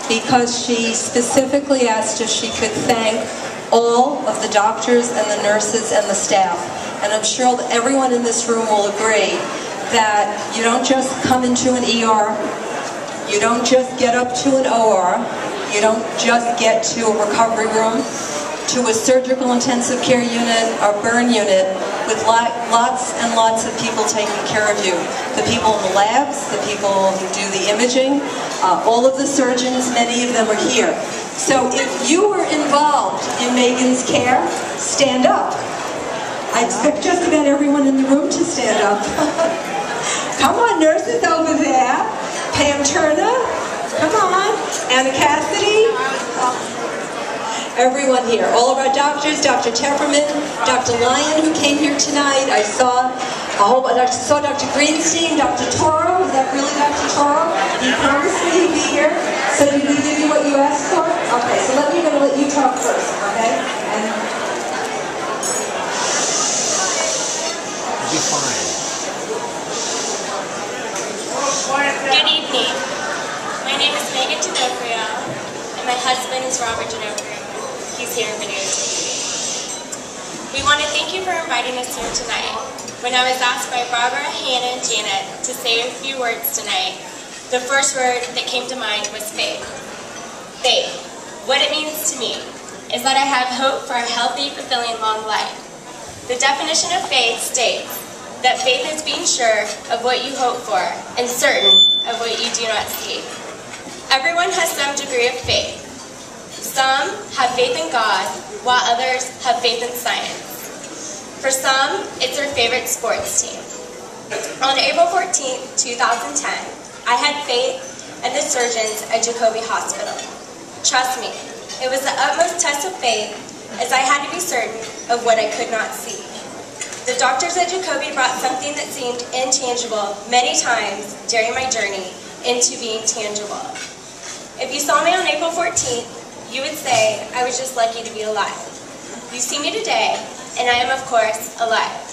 because she specifically asked if she could thank all of the doctors and the nurses and the staff. And I'm sure that everyone in this room will agree that you don't just come into an ER, you don't just get up to an OR, you don't just get to a recovery room, to a surgical intensive care unit or burn unit with lots and lots of people taking care of you. The people in the labs, the people who do the imaging, all of the surgeons, many of them are here. So if you were involved in Megan's care, stand up. I expect just about everyone in the room to stand up. Come on, nurses over there. Pam Turner, come on. Anna Cassidy. Everyone here, all of our doctors, Dr. Tepperman, Dr. Lyon, who came here tonight. I saw Dr. Greenstein, Dr. Toro. Is that really Dr. Toro? He promised me he'd be here. So did we give you what you asked for? Okay, so I'm going to let you talk first, okay? You'll be fine. Good evening. My name is Megan D'Onofrio, and my husband is Robert D'Onofrio. He's here videotaping. We want to thank you for inviting us here tonight. When I was asked by Barbara, Hannah, and Janet to say a few words tonight, the first word that came to mind was faith. Faith. What it means to me is that I have hope for a healthy, fulfilling, long life. The definition of faith states that faith is being sure of what you hope for and certain of what you do not see. Everyone has some degree of faith. Some have faith in God, while others have faith in science. For some, it's their favorite sports team. On April 14, 2010, I had faith in the surgeons at Jacobi Hospital. Trust me, it was the utmost test of faith, as I had to be certain of what I could not see. The doctors at Jacobi brought something that seemed intangible many times during my journey into being tangible. If you saw me on April 14th, you would say I was just lucky to be alive. You see me today, and I am, of course, alive.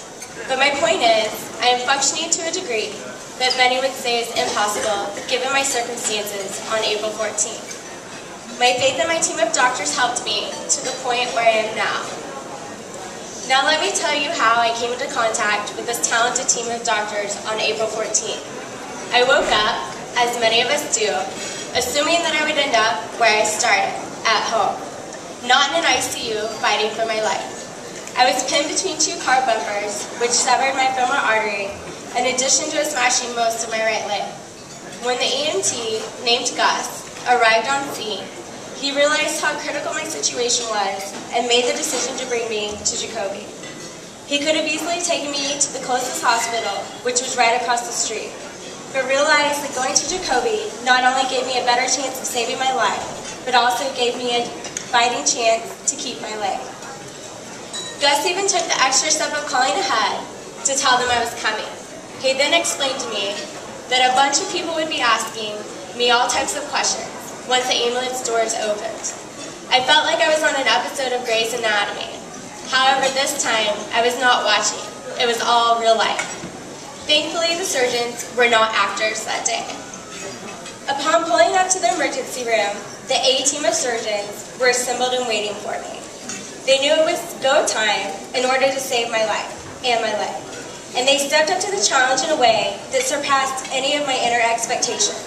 But my point is, I am functioning to a degree that many would say is impossible given my circumstances on April 14th. My faith in my team of doctors helped me to the point where I am now. Now let me tell you how I came into contact with this talented team of doctors on April 14th. I woke up, as many of us do, assuming that I would end up where I started, at home, not in an ICU fighting for my life. I was pinned between two car bumpers, which severed my femoral artery, in addition to smashing most of my right leg. When the EMT, named Gus, arrived on scene, he realized how critical my situation was and made the decision to bring me to Jacobi. He could have easily taken me to the closest hospital, which was right across the street, but realized that going to Jacobi not only gave me a better chance of saving my life, but also gave me a fighting chance to keep my leg. Gus even took the extra step of calling ahead to tell them I was coming. He then explained to me that a bunch of people would be asking me all types of questions once the ambulance doors opened. I felt like I was on an episode of Grey's Anatomy. However, this time, I was not watching. It was all real life. Thankfully, the surgeons were not actors that day. Upon pulling up to the emergency room, the A team of surgeons were assembled and waiting for me. They knew it was go time in order to save my life and my leg. And they stepped up to the challenge in a way that surpassed any of my inner expectations.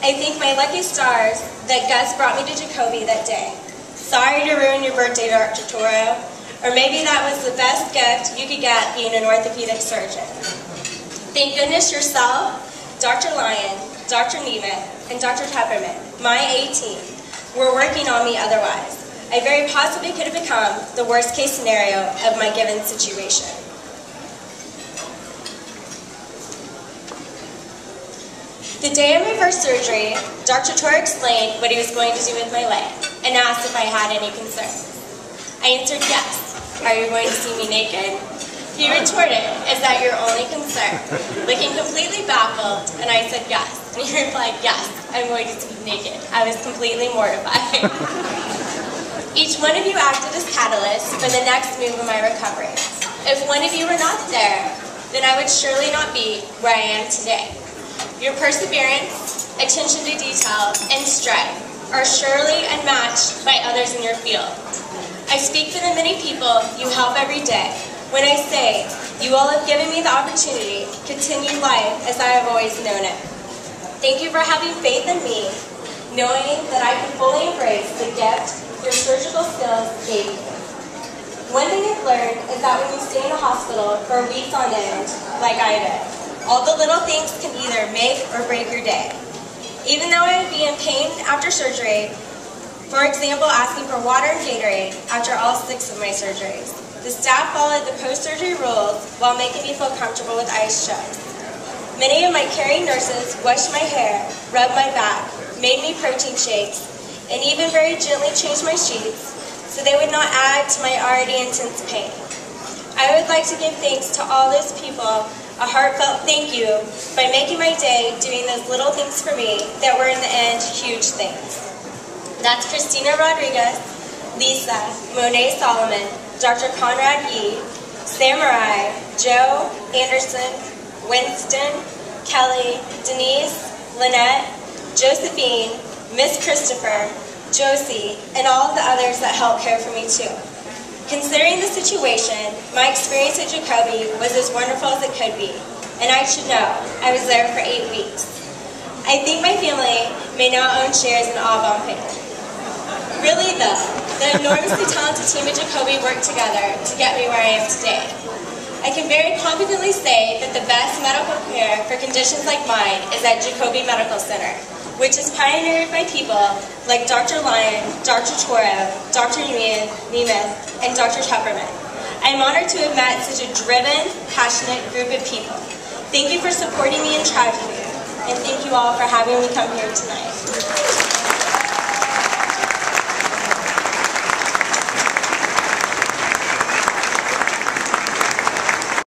I thank my lucky stars that Gus brought me to Jacobi that day. Sorry to ruin your birthday, Dr. Toro, or maybe that was the best gift you could get being an orthopedic surgeon. Thank goodness yourself, Dr. Lyon, Dr. Nemeth, and Dr. Tepperman, my A team, were working on me otherwise. I very possibly could have become the worst case scenario of my given situation. The day of my first surgery, Dr. Toro explained what he was going to do with my leg and asked if I had any concerns. I answered yes. Are you going to see me naked? He retorted, is that your only concern? Looking completely baffled, and I said yes. And he replied, yes, I'm going to see you naked. I was completely mortified. Each one of you acted as catalysts for the next move in my recovery. If one of you were not there, then I would surely not be where I am today. Your perseverance, attention to detail, and strive are surely unmatched by others in your field. I speak for the many people you help every day when I say you all have given me the opportunity to continue life as I have always known it. Thank you for having faith in me, knowing that I can fully embrace the gift your surgical skills gave me. One thing I've learned is that when you stay in a hospital for weeks on end, like I did, all the little things can either make or break your day. Even though I would be in pain after surgery, for example, asking for water and Gatorade after all 6 of my surgeries, the staff followed the post-surgery rules while making me feel comfortable with ice chucks. Many of my caring nurses washed my hair, rubbed my back, made me protein shakes, and even very gently changed my sheets so they would not add to my already intense pain. I would like to give thanks to all those people, a heartfelt thank you, by making my day doing those little things for me that were in the end huge things. That's Christina Rodriguez, Lisa, Monet Solomon, Dr. Conrad Yee, Samurai, Joe, Anderson, Winston, Kelly, Denise, Lynette, Josephine, Miss Christopher, Josie, and all of the others that helped care for me too. Considering the situation, my experience at Jacobi was as wonderful as it could be, and I should know, I was there for 8 weeks. I think my family may now own shares in Avon. Really though, the enormously talented team at Jacobi worked together to get me where I am today. I can very confidently say that the best medical care for conditions like mine is at Jacobi Medical Center, which is pioneered by people like Dr. Lyon, Dr. Toro, Dr. Nemeth, and Dr. Tepperman. I am honored to have met such a driven, passionate group of people. Thank you for supporting me in tragedy, and thank you all for having me come here tonight.